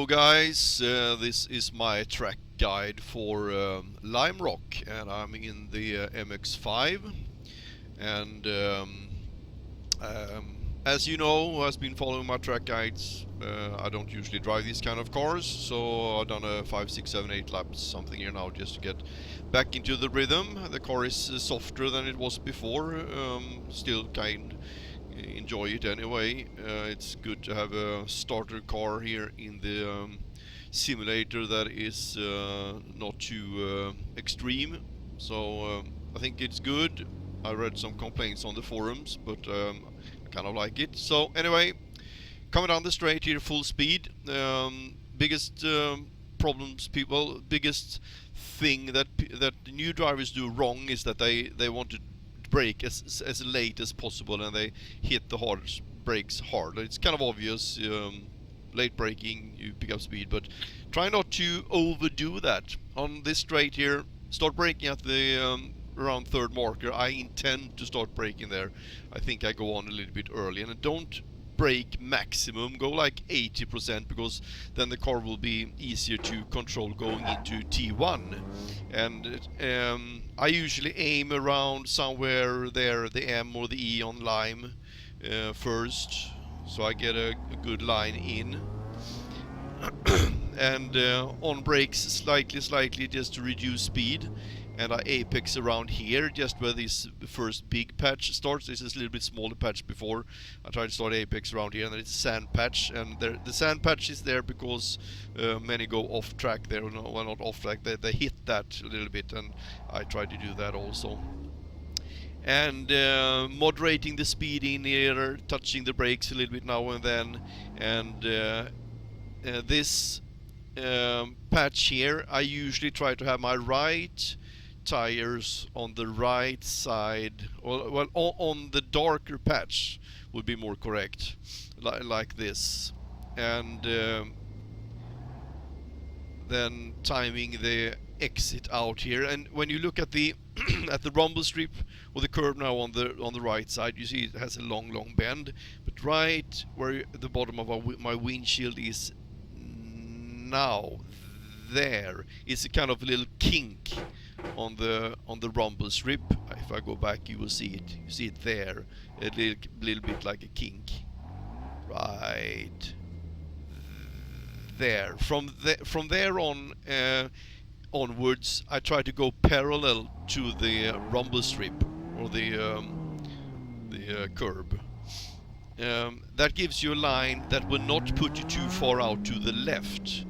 Hello guys, this is my track guide for Lime Rock, and I'm in the MX-5, and as you know, who has been following my track guides, I don't usually drive these kind of cars, so I've done a 5, 6, 7, 8 laps something here now just to get back into the rhythm. The car is softer than it was before, still enjoy it anyway. It's good to have a starter car here in the simulator that is not too extreme, so I think it's good. I read some complaints on the forums, but I kind of like it. So anyway, coming down the straight here full speed. Biggest biggest thing that the new drivers do wrong is that they want to brake as late as possible, and they hit the brakes hard. It's kind of obvious. Late braking, you pick up speed, but try not to overdo that. On this straight here, start braking at the around third marker. I intend to start braking there. I think I go on a little bit early, and don't brake maximum, go like 80%, because then the car will be easier to control going into T1. And I usually aim around somewhere there, the M or the E on Lime first, so I get a good line in. And on brakes slightly just to reduce speed, and I apex around here just where this first big patch starts. This is a little bit smaller patch before. I try to start apex around here, and then it's a sand patch, and the sand patch is there because many go off track there. No, well, not off track, they hit that a little bit, and I try to do that also. And moderating the speed in here, touching the brakes a little bit now and then, and this patch here, I usually try to have my right tires on the right side, or well, on the darker patch would be more correct, like this, and then timing the exit out here. And when you look at the at the rumble strip or the curb now on the right side, you see it has a long bend, but right where the bottom of my windshield is now, there is a kind of a little kink on the rumble strip. If I go back, you will see it. You see it there, a little bit like a kink, right there. From there on onwards, I try to go parallel to the rumble strip or the curb. That gives you a line that will not put you too far out to the left.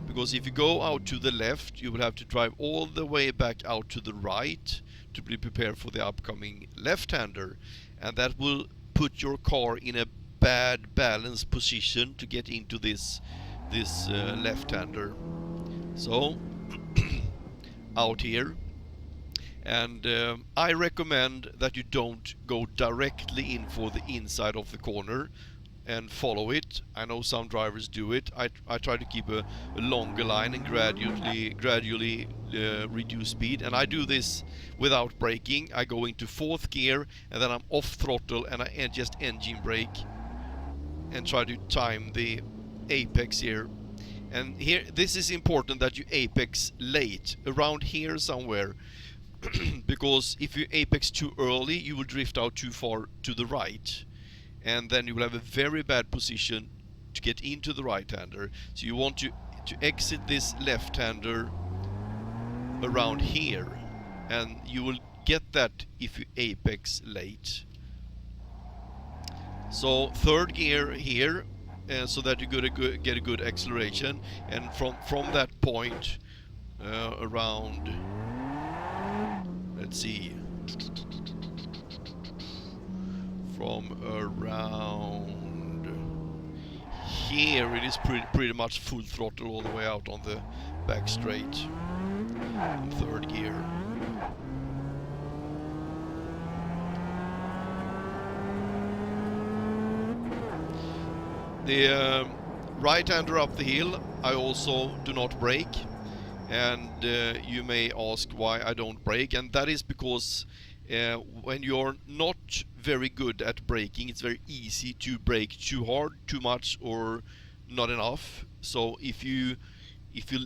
Because if you go out to the left, you will have to drive all the way back out to the right to be prepared for the upcoming left-hander, and that will put your car in a bad balance position to get into this left-hander. So out here, and I recommend that you don't go directly in for the inside of the corner and follow it. I know some drivers do it. I try to keep a longer line and gradually reduce speed, and I do this without braking. I go into fourth gear, and then I'm off throttle, and I just engine brake and try to time the apex here. And here, this is important that you apex late, around here somewhere, because if you apex too early, you will drift out too far to the right, and then you will have a very bad position to get into the right-hander. So you want to exit this left-hander around here, and you will get that if you apex late. So third gear here, so that you get a good acceleration, and from that point around, let's see, from around here, it is pretty much full throttle all the way out on the back straight in third gear. The right-hander up the hill, I also do not brake, and you may ask why I don't brake, and that is because when you're not very good at braking, it's very easy to brake too hard, too much, or not enough. So if you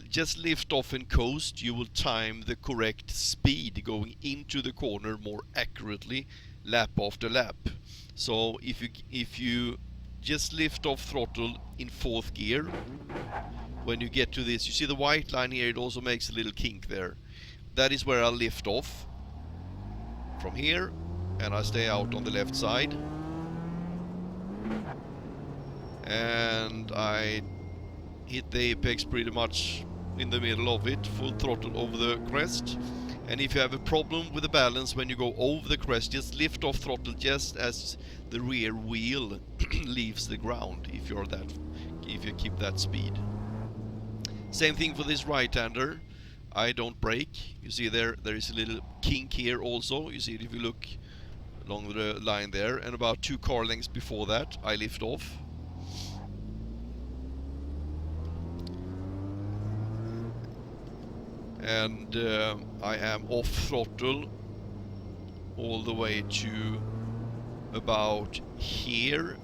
just lift off and coast, you will time the correct speed going into the corner more accurately, lap after lap. So if you just lift off throttle in 4th gear, when you get to this, you see the white line here, it also makes a little kink there. That is where I'll lift off from here, and I stay out on the left side. And I hit the apex pretty much in the middle of it, full throttle over the crest. And if you have a problem with the balance when you go over the crest, just lift off throttle just as the rear wheel leaves the ground, if you keep that speed. Same thing for this right-hander. I don't brake. You see there is a little kink here also. You see it if you look along the line there, and about 2 car lengths before that I lift off. And I am off throttle all the way to about here,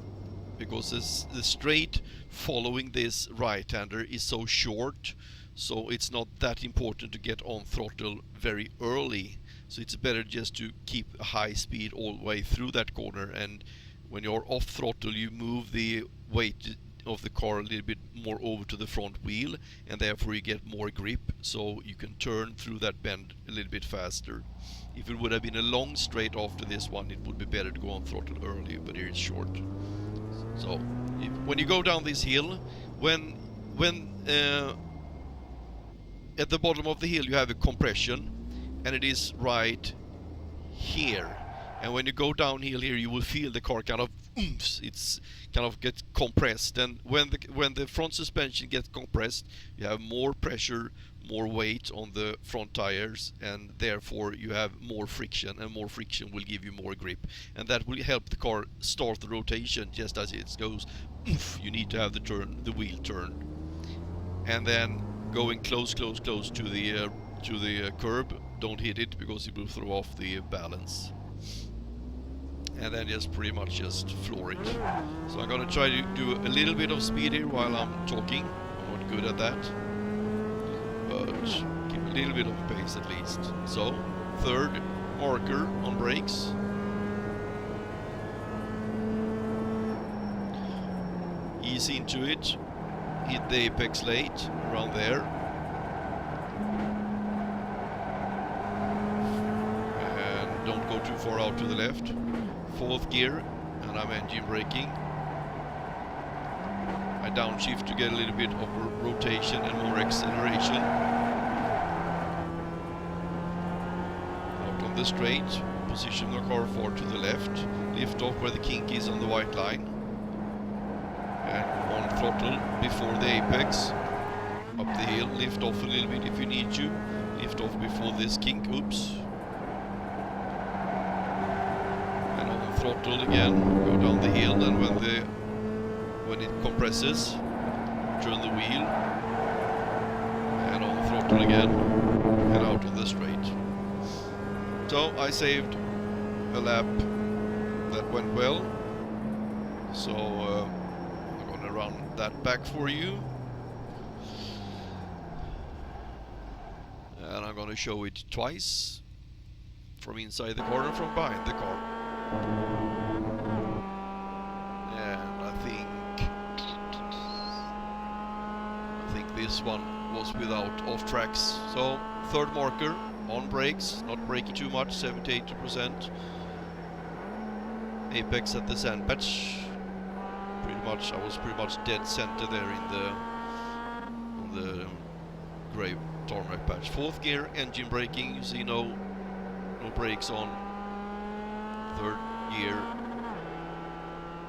because the straight following this right-hander is so short, so it's not that important to get on throttle very early. So it's better just to keep a high speed all the way through that corner, and when you're off throttle you move the weight of the car a little bit more over to the front wheel, and therefore you get more grip, so you can turn through that bend a little bit faster. If it would have been a long straight after this one, it would be better to go on throttle early, but here it's short. So when you go down this hill, when at the bottom of the hill you have a compression, and it is right here. And when you go downhill here, you will feel the car kind of oomphs. It's kind of gets compressed, and when the front suspension gets compressed, you have more pressure, more weight on the front tires, and therefore you have more friction, and more friction will give you more grip, and that will help the car start the rotation just as it goes. Oomph, you need to have the wheel turned, and then going close to the curb. Don't hit it because it will throw off the balance. And then just pretty much just floor it. So I'm gonna try to do a little bit of speed here while I'm talking. I'm not good at that, but keep a little bit of pace at least. So 3rd marker on brakes. Ease into it. Hit the apex late around there. And don't go too far out to the left. 4th gear, and I'm engine braking. I downshift to get a little bit of rotation and more acceleration. Out on the straight, position the car far to the left, lift off where the kink is on the white line, and on throttle before the apex. Up the hill, lift off a little bit if you need to, lift off before this kink, oops. Throttle again, go down the hill, and when it compresses, turn the wheel, and on throttle again, and out on the straight. So I saved a lap that went well, so I'm gonna run that back for you, and I'm gonna show it twice, from inside the car and from behind the car. And I think this one was without off tracks. So 3rd marker on brakes, not braking too much, 70-80%. Apex at the sand patch. I was pretty much dead center there on the grey tarmac patch. 4th gear, engine braking. You see no brakes on. 3rd gear,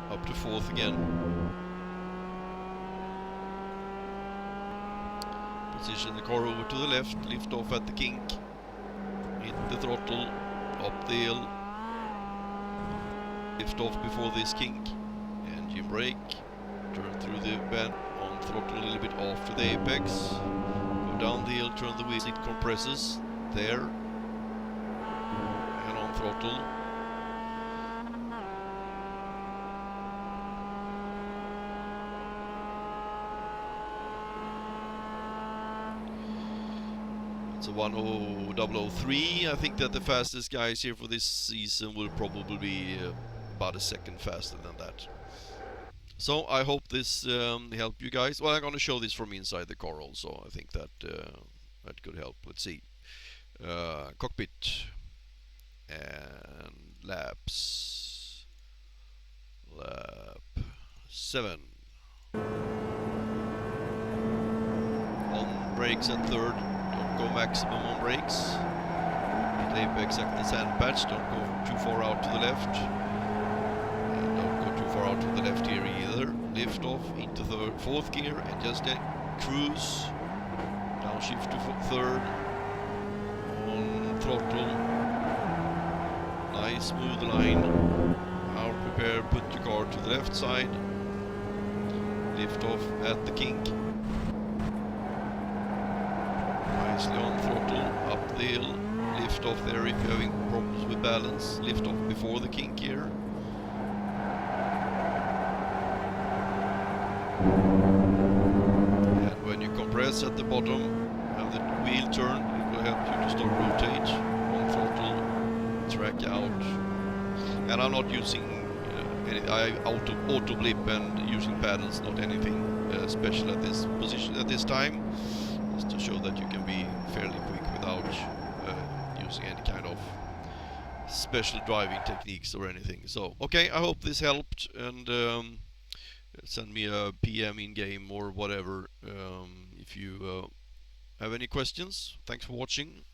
up to 4th again. Position the car over to the left, lift off at the kink, hit the throttle, up the hill, lift off before this kink, engine brake, turn through the bend, on throttle a little bit after the apex, go down the hill, turn the wheel, it compresses there, and on throttle. So 1:00:03. I think that the fastest guys here for this season will probably be about a second faster than that. So I hope this helped you guys. Well, I'm going to show this from inside the car also. I think that that could help. Let's see. Cockpit and laps. Lap 7. On brakes at third. Don't go maximum on brakes. At apex at the sand patch. Don't go too far out to the left. And don't go too far out to the left here either. Lift off into fourth gear and just cruise. Downshift to third. On throttle. Nice smooth line. Now prepare, put your car to the left side. Lift off at the kink. Nicely on throttle, up the hill. Lift off there if you're having problems with balance. Lift off before the kink here. And when you compress at the bottom, have the wheel turn, it will help you to start rotate. On throttle, track out. And I'm not using I auto blip and using paddles, not anything special at this position at this time, just to show that you can be fairly quick without using any kind of special driving techniques or anything. So okay, I hope this helped, and send me a PM in game or whatever if you have any questions. Thanks for watching.